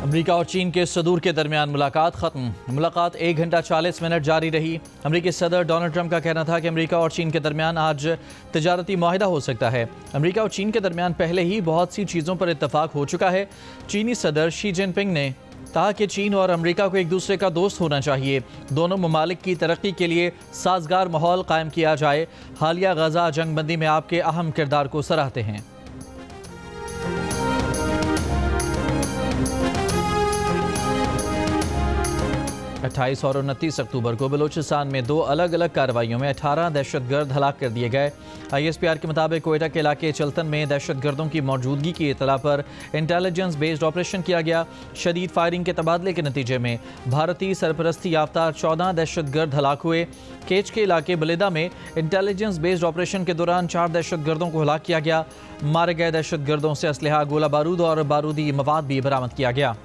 America और चीन के सदूर के दरमियान मुलाकात खत्म। मुलाकात 1 घंटा 40 मिनट जारी रही। अमेरिकी सदर डोनाल्ड ट्रंप का कहना था कि अमेरिका और चीन के दरमियान आज तिजारती मुआहिदा हो सकता है। अमेरिका और चीन के दरमियान पहले ही बहुत सी चीज़ों पर इत्तफाक हो चुका है। चीनी सदर शी जिनपिंग ने कहा कि चीन और अमेरिका को एक दूसरे का दोस्त होना चाहिए। दोनों ममालिक की तरक्की के लिए साजगार माहौल कायम किया जाए। हालिया गजा जंगबंदी में आपके अहम किरदार को सराहते हैं। 28 और 29 अक्टूबर को बलूचिस्तान में 2 अलग अलग कार्रवाइयों में 18 दहशतगर्द हलाक कर दिए गए। ISPR के मुताबिक कोयटा के इलाके चलतन में दहशतगर्दों की मौजूदगी की इतला पर इंटेलिजेंस बेस्ड ऑपरेशन किया गया। शदीद फायरिंग के तबादले के नतीजे में भारतीय सरपरस्ती याफ्ता 14 दहशतगर्द हलाक हुए। केच के इलाके बलेदा में इंटेलिजेंस बेस्ड ऑपरेशन के दौरान 4 दहशतगर्दों को हलाक किया गया। मारे गए दहशतगर्दों से असलहा, गोला बारूद और बारूदी मवाद भी बरामद किया गया।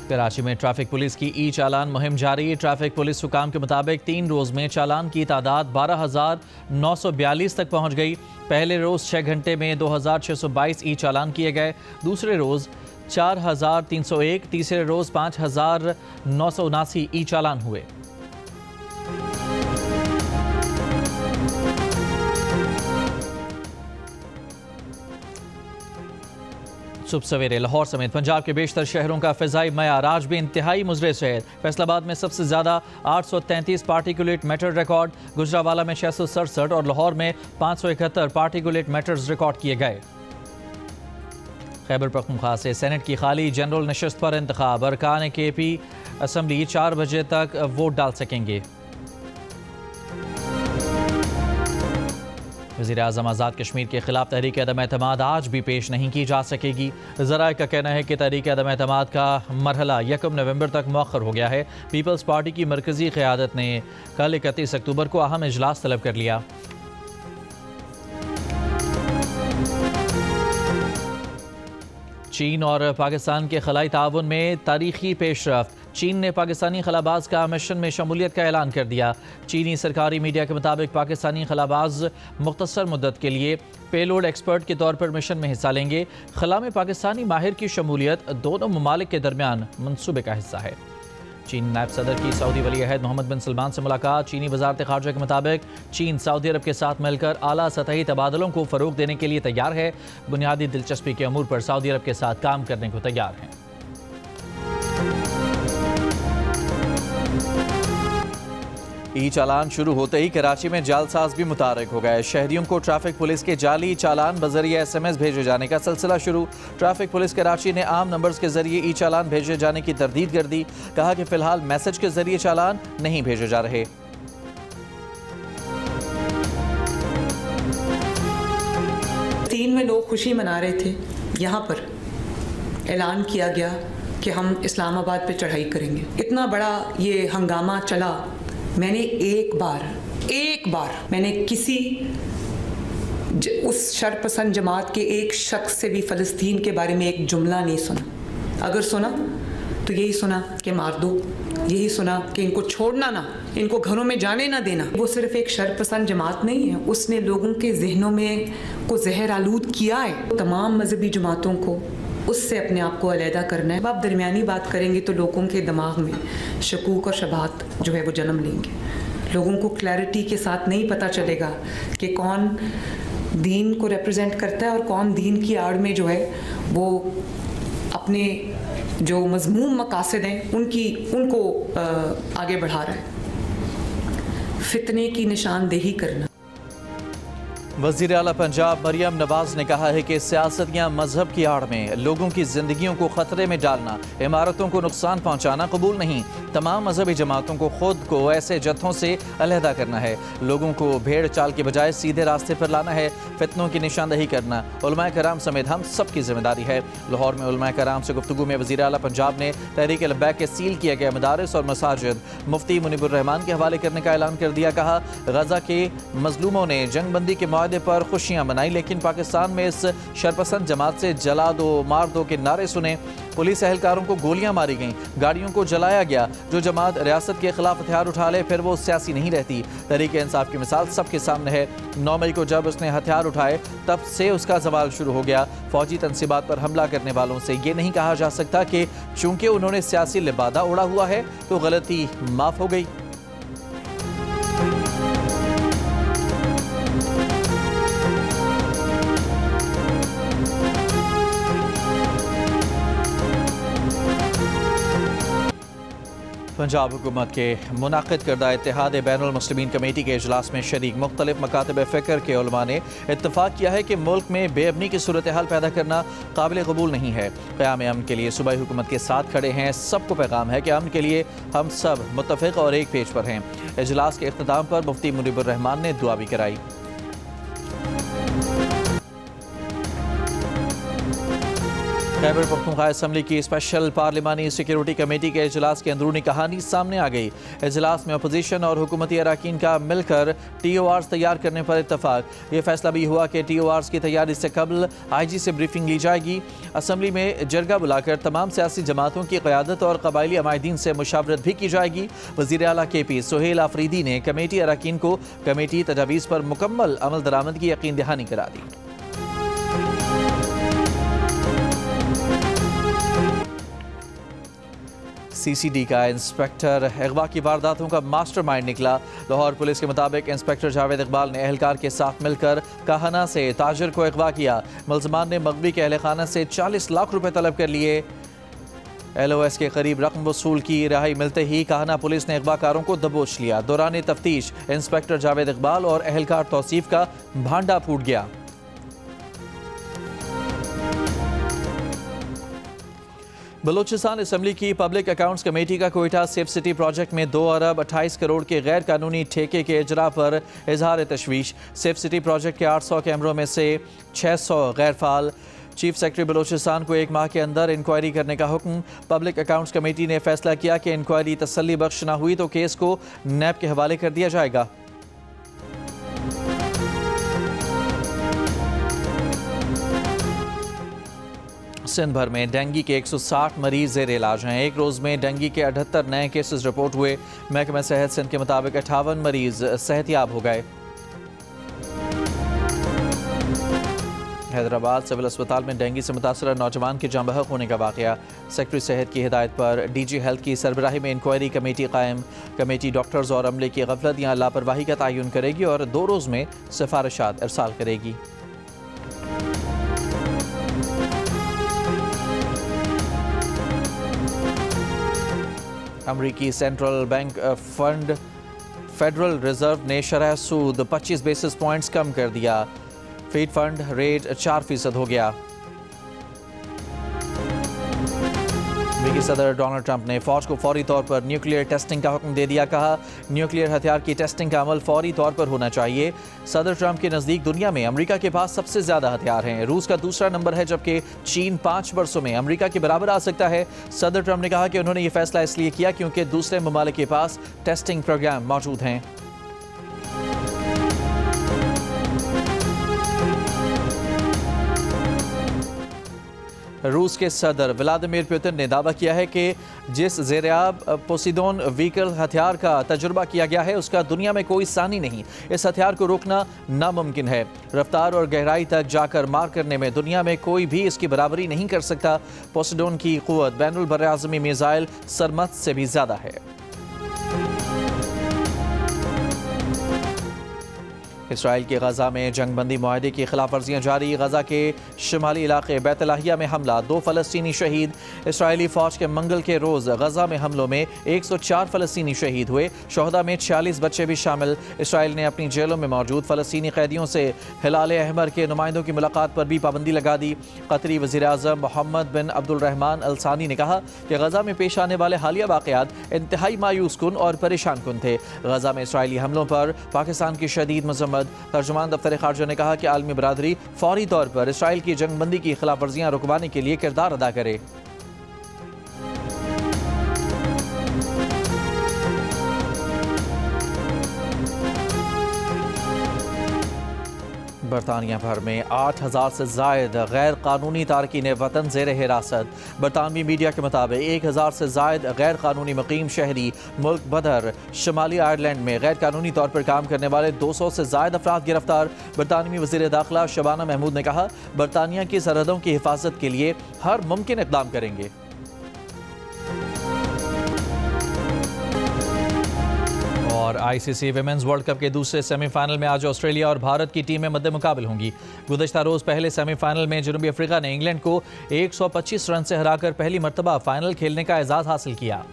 कराची में ट्रैफिक पुलिस की ई चालान मुहिम जारी। ट्रैफिक पुलिस हुकाम के मुताबिक 3 रोज़ में चालान की तादाद 12,942 तक पहुंच गई। पहले रोज़ 6 घंटे में 2,622 ई चालान किए गए। दूसरे रोज़ 4,301, तीसरे रोज़ 5,979 ई चालान हुए। सुबह सवेरे लाहौर समेत पंजाब के बेशतर शहरों का फ़िज़ाई मयार आज भी इंतहाई मुज़र्रिब है। फैसलाबाद में सबसे ज़्यादा 833 पार्टिकुलेट मैटर रिकॉर्ड, गुजरावाला में 667 और लाहौर में 571 पार्टिकुलेट मैटर्स रिकॉर्ड किए गए। खैबर पख्तूनख्वा से सेनेट की खाली जनरल नशस्त पर इंतखाब। अरकान KP असम्बली 4 बजे तक वोट डाल सकेंगे। वज़ीर आज़म आज़ाद कश्मीर के खिलाफ तहरीक अदम एतमाद आज भी पेश नहीं की जा सकेगी। ज़राए का कहना है कि तहरीक अदम एतमाद का मरहला 1 नवंबर तक मौखर हो गया है। पीपल्स पार्टी की मरकज़ी क़यादत ने कल 31 अक्टूबर को अहम इजलास तलब कर लिया। चीन और पाकिस्तान के खलाई ताउन में तारीखी पेशरफ्त। चीन ने पाकिस्तानी खलाबाज का मिशन में शमूलियत का ऐलान कर दिया। चीनी सरकारी मीडिया के मुताबिक पाकिस्तानी खलाबाज मुख्तसर मुद्दत के लिए पेलोड एक्सपर्ट के तौर पर मिशन में हिस्सा लेंगे। खला में पाकिस्तानी माहिर की शमूलियत दोनों ममालिक के दरमियान मनसूबे का हिस्सा है। चीन नायब सदर की सऊदी वली अहद मोहम्मद बिन सलमान से मुलाकात। चीनी वजारत ख़ारजा के मुताबिक चीन सऊदी अरब के साथ मिलकर आला सतही तबादलों को फ़रोग देने के लिए तैयार है। बुनियादी दिलचस्पी के अमूर पर सऊदी अरब के साथ काम करने को तैयार है। ई चालान शुरू होते ही कराची में जालसाज भी मुतारक हो गए। शहरियों को ट्रैफिक पुलिस के जाली चालान बजरिए SMS भेजे जाने का सिलसिला शुरू। ट्रैफिक पुलिस कराची ने आम नंबर्स के जरिए ई चालान भेजे जाने की तरदीद कर दी। कहा कि फिलहाल मैसेज के जरिए चालान नहीं भेजे जा रहे। तीन में लोग खुशी मना रहे थे। यहाँ पर ऐलान किया गया कि हम इस्लामाबाद पे चढ़ाई करेंगे। इतना बड़ा ये हंगामा चला। मैंने एक बार मैंने किसी उस शरपसंद जमात के एक शख्स से भी फ़लस्तीन के बारे में एक जुमला नहीं सुना। अगर सुना तो यही सुना कि मार दो, यही सुना कि इनको छोड़ना ना, इनको घरों में जाने ना देना। वो सिर्फ एक शरपसंद जमात नहीं है, उसने लोगों के जहनों में को जहर आलूद किया है। तमाम मजहबी जमातों को उससे अपने आप को अलहदा करना है। आप दरमियानी बात करेंगे तो लोगों के दिमाग में शकूक और शबाहत जो है वो जन्म लेंगे। लोगों को क्लैरिटी के साथ नहीं पता चलेगा कि कौन दीन को रिप्रेजेंट करता है और कौन दीन की आड़ में जो है वो अपने जो मज़मूम मकासद हैं उनको आगे बढ़ा रहा है। फितने की निशानदेही करना। वज़ीर आला पंजाब मरियम नवाज ने कहा है कि सियासत या मजहब की आड़ में लोगों की जिंदगियों को खतरे में डालना, इमारतों को नुकसान पहुंचाना कबूल नहीं। तमाम मजहबी जमातों को खुद को ऐसे जत्थों से अलहदा करना है। लोगों को भेड़ चाल के बजाय सीधे रास्ते पर लाना है। फितनों की निशानदही करना उलमाए कराम समेत हम सब की जिम्मेदारी है। लाहौर में उलमाए कराम से गुफ्तगू में वज़ीर आला पंजाब ने तहरीक लब्बैक के सील किए गए मदारिस और मसाजिद मुफ्ती मुनीबुर रहमान के हवाले करने का ऐलान कर दिया। कहा, गजा के मजलूमों ने जंगबंदी के माहदे पर खुशियां मनाई, लेकिन पाकिस्तान में इस शरपसंद जमात से जला दो मार दो के नारे सुने। पुलिस एहलकारों को गोलियां मारी गईं, गाड़ियों को जलाया गया। जो जमात रियासत के खिलाफ हथियार उठा ले फिर वो सियासी नहीं रहती। तहरीक इंसाफ की मिसाल सबके सामने है। 9 मई को जब उसने हथियार उठाए तब से उसका जवाल शुरू हो गया। फौजी तनसीबात पर हमला करने वालों से ये नहीं कहा जा सकता कि चूंकि उन्होंने सियासी लिबादा उड़ा हुआ है तो गलती माफ हो गई। पंजाब हुकूमत के मुनाकिद करदा इत्तेहाद बैनुल मुस्लिमीन कमेटी के इजलास में शरीक मुख्तलिफ मकातब फ़िक्र के उलमा ने इत्तफाक किया है कि मुल्क में बेअमनी की सूरत हाल पैदा करना काबिल कबूल नहीं है। क़याम अमन के लिए सूबाई हुकूमत के साथ खड़े हैं। सबको पैगाम है कि अमन के लिए हम सब मुत्तफ़िक़ और एक पेज पर हैं। इजलास के इख्तिताम पर मुफ्ती मुनीबुर रहमान ने दुआ भी कराई। खैबर पख्तूनख्वा असम्बली की स्पेशल पार्लिमानी सिक्योरिटी कमेटी के इजलास की अंदरूनी कहानी सामने आ गई। इजलास में अपोजिशन और हुकूमती अरकान का मिलकर TORs तैयार करने पर इत्तफाक। ये फैसला भी हुआ कि TORs की तैयारी से कबल IG से ब्रीफिंग ली जाएगी। असम्बली में जरगा बुलाकर तमाम सियासी जमातों की क़यादत और कबायली अमायदीन से मुशावरत भी की जाएगी। वज़ीर आला KP सुहेल आफरीदी ने कमेटी अरकान को कमेटी तजावीज़ पर मुकम्मल अमल दरामद की यकीन दहानी करा दी। CCD का इंस्पेक्टर अगवा की वारदातों का मास्टरमाइंड निकला। लाहौर पुलिस के मुताबिक इंस्पेक्टर जावेद इकबाल ने एहलकार के साथ मिलकर काहना से ताजिर को अगवा किया। मुल्ज़मान ने मगवी के अहल खाना से 40 लाख रुपए तलब कर लिए। LOS के करीब रकम वसूल की। रिहाई मिलते ही काहना पुलिस ने अगवाकारों को दबोच लिया। दौरान तफ्तीश इंस्पेक्टर जावेद इकबाल और एहलकार तौसीफ का भांडा फूट गया। बलूचिस्तान असम्बली की पब्लिक अकाउंट्स कमेटी का कोयटा सेफ सिटी प्रोजेक्ट में 2 अरब 28 करोड़ के गैर कानूनी ठेके के इजरा पर इजहार तशवीश। सेफ सिटी प्रोजेक्ट के 800 कैमरों में से 600 गैर फाल। चीफ सेक्रेटरी बलूचिस्तान को 1 माह के अंदर इंक्वायरी करने का हुक्म। पब्लिक अकाउंट्स कमेटी ने फैसला किया कि इंक्वायरी तसल्ली बख्श न हुई तो केस को नैब के हवाले कर दिया जाएगा। सिंध भर में डेंगू के 160 मरीज ज़ेर इलाज हैं। एक रोज़ में डेंगू के 78 नए केसेस रिपोर्ट हुए। महकमा सेहत सिंध के मुताबिक 58 मरीज सेहतियाब हो गए। हैदराबाद सिविल अस्पताल में डेंगू से मुतासर नौजवान के जाँ बहक होने का वाक़या। सेक्रेटरी सेहत की हिदायत पर DG हेल्थ की सरबराही में इंक्वायरी कमेटी कायम। कमेटी डॉक्टर्स और अमले की गफलत या लापरवाही का तयन करेगी और 2 रोज़ में सिफारिशात इरसाल करेगी। अमरीकी central bank fund federal reserve ने शरह सूद 25 बेसिस पॉइंट्स कम कर दिया। फेड फंड रेट 4% हो गया। अमेरिकी सदर डोनाल्ड ट्रंप ने फौज को फौरी तौर पर न्यूक्लियर टेस्टिंग का हुक्म दे दिया। कहा न्यूक्लियर हथियार की टेस्टिंग का अमल फौरी तौर पर होना चाहिए। सदर ट्रंप के नज़दीक दुनिया में अमेरिका के पास सबसे ज़्यादा हथियार हैं। रूस का दूसरा नंबर है, जबकि चीन 5 वर्षों में अमेरिका के बराबर आ सकता है। सदर ट्रंप ने कहा कि उन्होंने ये फैसला इसलिए किया क्योंकि दूसरे ममालिक के पास टेस्टिंग प्रोग्राम मौजूद हैं। रूस के सदर व्लादिमीर पुतिन ने दावा किया है कि जिस ज़ेरियाब पोसीडोन व्हीकल हथियार का तजुर्बा किया गया है उसका दुनिया में कोई सानी नहीं। इस हथियार को रोकना नामुमकिन है। रफ्तार और गहराई तक जाकर मार करने में दुनिया में कोई भी इसकी बराबरी नहीं कर सकता। पोसीडोन की क़ुव्वत बैनुल बर्राज़मी मिसाइल सरमत से भी ज़्यादा है। इसराइल के गजा में जंगबंदी मुआहदे की खिलाफ वर्जियाँ जारी। गजा के शुमाली इलाके बैतलाहिया में हमला, 2 फ़लस्तीनी शहीद। इसराइली फ़ौज के मंगल के रोज़ गजा में हमलों में 104 फ़लस्तीनी शहीद हुए। शोहदा में 46 बच्चे भी शामिल। इसराइल ने अपनी जेलों में मौजूद फ़लस्तीनी कैदियों से हिलाल अहमर के नुमाइंदों की मुलाकात पर भी पाबंदी लगा दी। कतरी वज़ीर आज़म मोहम्मद बिन अब्दुल रहमान अल सानी ने कहा कि गजा में पेश आने वाले हालिया वाक़यात इंतहाई मायूस कुन और परेशान कुन थे। गजा में इसराइली हमलों पर पाकिस्तान की शदीद मज़म्मत। तर्जुमान दफ्तर खारजा ने कहा कि आलमी बरादरी फौरी तौर पर इसराइल की जंगबंदी की खिलाफ वर्जियाँ रुकवाने के लिए किरदार अदा करे। बरतानिया भर में 8,000 से जायद गैर कानूनी तारकीन वतन ज़ेर हिरासत। बरतानवी मीडिया के मुताबिक 1,000 से जायद गैर कानूनी मुकीम शहरी मुल्क बदर शमाली आयरलैंड में गैर कानूनी तौर पर काम करने वाले 200 से जायद अफराद गिरफ्तार। बरतानवी वज़ीर दाखिला शबाना महमूद ने कहा, बरतानिया की सरहदों की हिफाजत के लिए हर मुमकिन इक़दाम करेंगे। और ICC विमेंस वर्ल्ड कप के दूसरे सेमीफाइनल में आज ऑस्ट्रेलिया और भारत की टीमें मद्दे मुकाबल होंगी। गुज़श्ता रोज़ पहले सेमीफाइनल में जनूबी अफ्रीका ने इंग्लैंड को 125 रन से हराकर पहली मरतबा फाइनल खेलने का एजाज़ हासिल किया।